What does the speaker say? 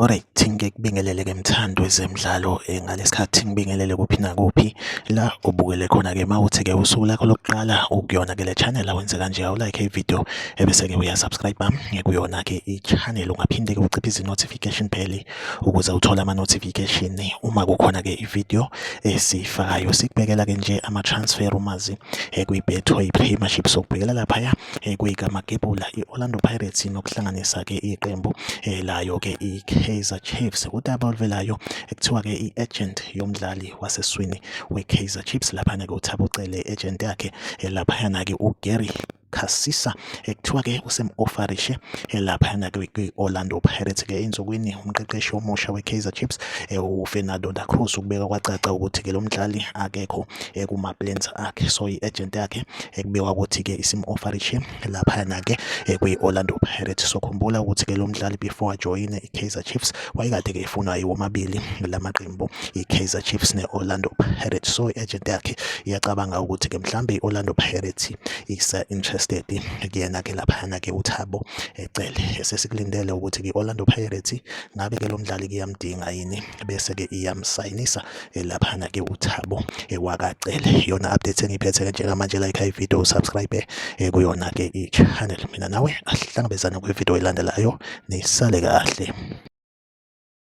Alright, ngikubingelele ke mthando wezemidlalo ngalesikhathi ngibingelele kuphi nakuphi la ubukele khona ke mawuthi ke usuku lakho lokuqala ukuyona ke le channel awenze kanje awulike ivideo ebese ke uyasubscribe kuyona ke i-channel ungaphinde ke uciphe notification bell ukuze uthole ama notification uma kukhona ke ivideo esifakayo. Sikubhekela ke nje ama transfer rumors kuyiBetway Premiership sokubhekela lapha kuyigama gebula iOrlando Pirates nokuhlanganisa ke iqembu layo ke Kaizer Chiefs udaba oluvelayo ekuthiwa ke i-agent yomdlali waseswini we-Kaizer Chiefs lapha ke uThabo ucele agent yakhe lapha ke uGary Khasisa ekuthiwa ke usem-offerishe lapha ke kwi-Orlando Pirates ke insukwini umqeqeshi omusha we-Kaizer Chiefs uFernando da Cruz ukubeka kwacaca ukuthi ke lo mdlali akekho kuma plans akhe, so i-agent yakhe ekubekwa ukuthi ke isim-offerishe lapha ke kwi-Orlando Pirates. So khumbula ukuthi ke lo mdlali before ajoin i-Kaizer Chiefs wayekade ke ifunwa yiwomabili lamaqembu i-Kaizer Chiefs ne-Orlando Pirates, so i-agent yakhe iyacabanga ukuthi ke mhlambe i-Orlando Pirates isa interested kuyena ke lapha ke uThabo ecele sesikulindele ukuthi ke Orlando Pirates ngabe ke lo mdlali kuyamdinga yini bese ke iyamsayinisa lapha ke uThabo wakacele. Yona update engiphethe ke njengamanje, like ivideo, subscribe kuyona ke i-channel. Mina nawe asihlangabezana kwivideo elandelayo, nisale kahle.